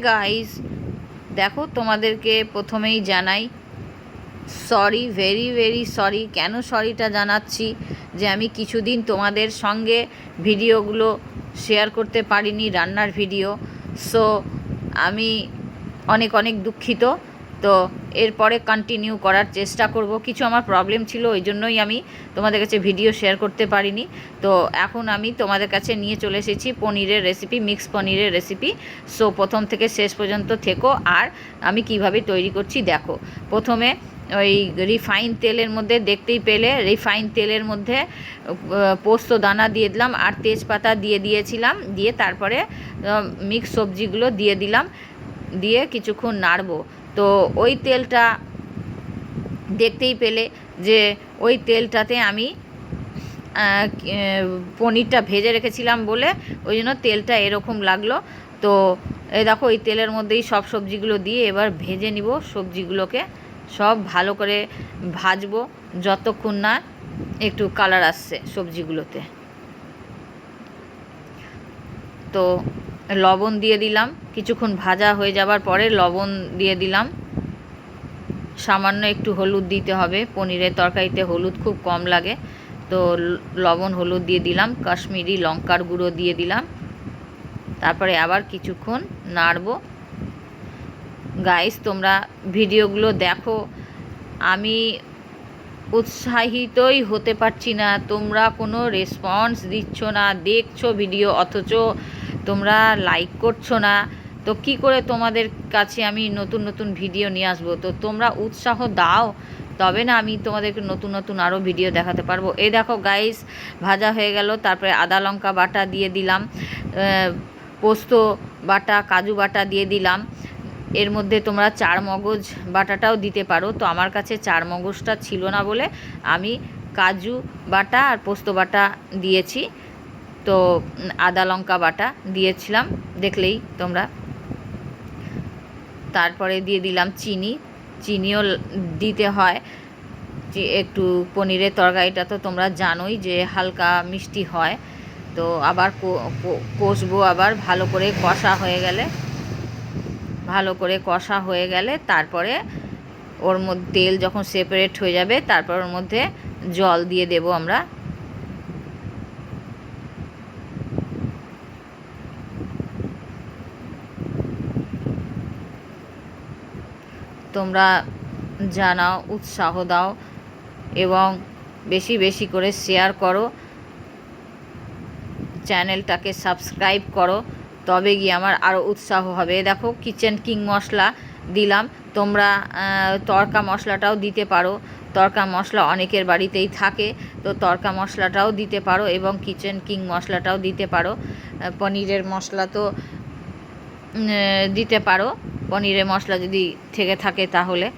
Guys, দেখো তোমাদেরকে প্রথমেই জানাই সরি, ভেরি ভেরি সরি। কেন সরিটা জানাচ্ছি, যে আমি কিছুদিন তোমাদের সঙ্গে ভিডিওগুলো শেয়ার করতে পারিনি, রান্নার ভিডিও। সো আমি অনেক অনেক দুঃখিত। তো এরপরে কন্টিনিউ করার চেষ্টা করব। কিছু আমার প্রবলেম ছিল, ওই জন্যই আমি তোমাদের কাছে ভিডিও শেয়ার করতে পারিনি। তো এখন আমি তোমাদের কাছে নিয়ে চলে এসেছি পনিরের রেসিপি, মিক্স পনিরের রেসিপি। সো প্রথম থেকে শেষ পর্যন্ত থেকো, আর আমি কিভাবে তৈরি করছি দেখো। প্রথমে ওই রিফাইন তেলের মধ্যে, দেখতেই পেলে রিফাইন তেলের মধ্যে পোস্ত দানা দিয়ে দিলাম আর তেজপাতা দিয়ে দিয়েছিলাম। দিয়ে তারপরে মিক্স সবজিগুলো দিয়ে দিলাম, দিয়ে কিছুক্ষণ নাড়বো। তো ওই তেলটা দেখতেই পেলে যে ওই তেলটাতে আমি পনিরটা ভেজে রেখেছিলাম বলে ওই জন্য তেলটা এরকম লাগলো। তো এই দেখো, ওই তেলের মধ্যেই সব সবজিগুলো দিয়ে এবার ভেজে নিব। সবজিগুলোকে সব ভালো করে ভাজবো যতক্ষণ না একটু কালার আসছে সবজিগুলোতে। তো লবণ দিয়ে দিলাম, কিছুক্ষণ ভাজা হয়ে যাবার পরে লবণ দিয়ে দিলাম। সামান্য একটু হলুদ দিতে হবে, পনিরের তরকারিতে হলুদ খুব কম লাগে। তো লবণ হলুদ দিয়ে দিলাম, কাশ্মীরি লঙ্কার গুঁড়ো দিয়ে দিলাম। তারপরে আবার কিছুক্ষণ নাড়বো। গাইস, তোমরা ভিডিওগুলো দেখো, আমি উৎসাহিতই হতে পারছি না। তোমরা কোনো রেসপন্স দিচ্ছ না, দেখছো ভিডিও অথচ তোমরা লাইক করছো না। তো কি করে তোমাদের কাছে আমি নতুন নতুন ভিডিও নিয়ে আসবো? তো তোমরা উৎসাহ দাও, তবে না আমি তোমাদেরকে নতুন নতুন আরও ভিডিও দেখাতে পারবো। এই দেখো গাইস, ভাজা হয়ে গেল। তারপরে আদা লঙ্কা বাটা দিয়ে দিলাম, পোস্ত বাটা, কাজু বাটা দিয়ে দিলাম। এর মধ্যে তোমরা চার মগজ বাটাটাও দিতে পারো। তো আমার কাছে চার মগজটা ছিল না বলে আমি কাজু বাটা আর পোস্ত বাটা দিয়েছি। তো আদা লঙ্কা বাটা দিয়েছিলাম, দেখলেই তোমরা। তারপরে দিয়ে দিলাম চিনি, চিনিও দিতে হয় একটু। পনিরের তরকারিটা তো তোমরা জানোই যে হালকা মিষ্টি হয়। তো আবার কষবো, আবার ভালো করে কষা হয়ে গেলে তারপরে ওর মধ্যে তেল যখন সেপারেট হয়ে যাবে, তারপর ওর মধ্যে জল দিয়ে দেব আমরা। তোমরা জানাও, উৎসাহ দাও এবং বেশি বেশি করে শেয়ার করো, চ্যানেলটাকে সাবস্ক্রাইব করো, তবে গিয়ে আমার আরও উৎসাহ হবে। দেখো, কিচেন কিং মশলা দিলাম। তোমরা তড়কা মশলাটাও দিতে পারো, তড়কা মশলা অনেকের বাড়িতেই থাকে। তো তড়কা মশলাটাও দিতে পারো এবং কিচেন কিং মশলাটাও দিতে পারো। পনিরের মশলা তো দিতে পারো, পনিরের মশলা যদি থেকে থাকে তাহলে।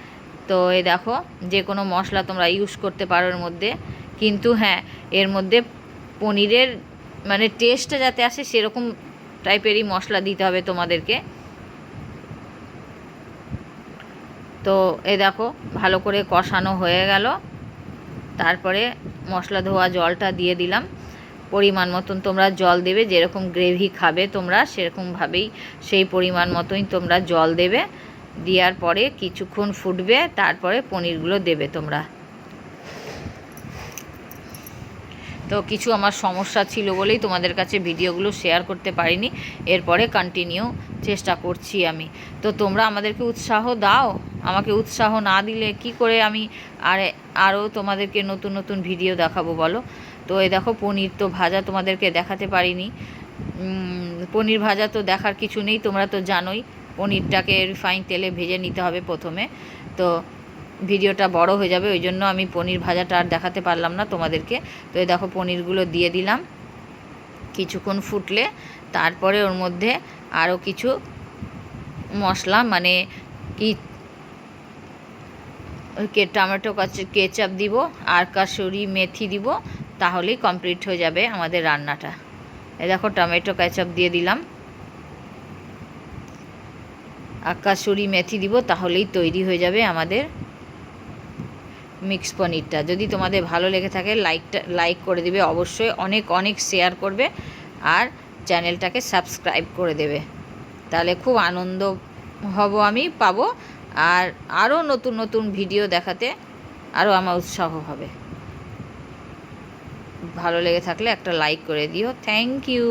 তো এই দেখো, যে কোনো মশলা তোমরা ইউজ করতে পারো এর মধ্যে। কিন্তু হ্যাঁ, এর মধ্যে পনিরের মানে টেস্টটা যাতে আসে সেরকম টাইপেরই মশলা দিতে হবে তোমাদেরকে। তো এই দেখো, ভালো করে কষানো হয়ে গেল। তারপরে মশলা ধোয়া জলটা দিয়ে দিলাম। পরিমাণ মতন তোমরা জল দেবে, যেরকম গ্রেভি খাবে তোমরা সেরকমভাবেই সেই পরিমাণ মতোই তোমরা জল দেবে। দেওয়ার পরে কিছুক্ষণ ফুটবে, তারপরে পনিরগুলো দেবে তোমরা। তো কিছু আমার সমস্যা ছিল বলেই তোমাদের কাছে ভিডিওগুলো শেয়ার করতে পারিনি। এরপরে কন্টিনিউ চেষ্টা করছি আমি। তো তোমরা আমাদেরকে উৎসাহ দাও, আমাকে উৎসাহ না দিলে কি করে আমি আরও তোমাদেরকে নতুন নতুন ভিডিও দেখাবো বলো? তো এই দেখো, পনির তো ভাজা তোমাদেরকে দেখাতে পারিনি। পনির ভাজা তো দেখার কিছু নেই, তোমরা তো জানোই পনিরটাকে রিফাইন তেলে ভেজে নিতে হবে প্রথমে। তো ভিডিওটা বড় হয়ে যাবে, ওই জন্য আমি পনির ভাজাটা আর দেখাতে পারলাম না তোমাদেরকে। তো এই দেখো, পনিরগুলো দিয়ে দিলাম। কিছুক্ষণ ফুটলে তারপরে ওর মধ্যে আরও কিছু মশলা, মানে কি টমেটো কেচাপ দিব আর কাসুরি মেথি দিব, তাহলেই কমপ্লিট হয়ে যাবে আমাদের রান্নাটা। এই দেখো, টমেটো কেচাপ দিয়ে দিলাম আর কাসুরি মেথি দিব, তাহলেই তৈরি হয়ে যাবে আমাদের মিক্স পনিরটা। যদি তোমাদের ভালো লেগে থাকে লাইক করে দেবে অবশ্যই, অনেক অনেক শেয়ার করবে আর চ্যানেলটাকে সাবস্ক্রাইব করে দেবে। তাহলে খুব আনন্দ হব, আমি পাবো, আর আরও নতুন নতুন ভিডিও দেখাতে আরও আমার উৎসাহ হবে। ভালো লেগে থাকলে একটা লাইক করে দিও। Thank you.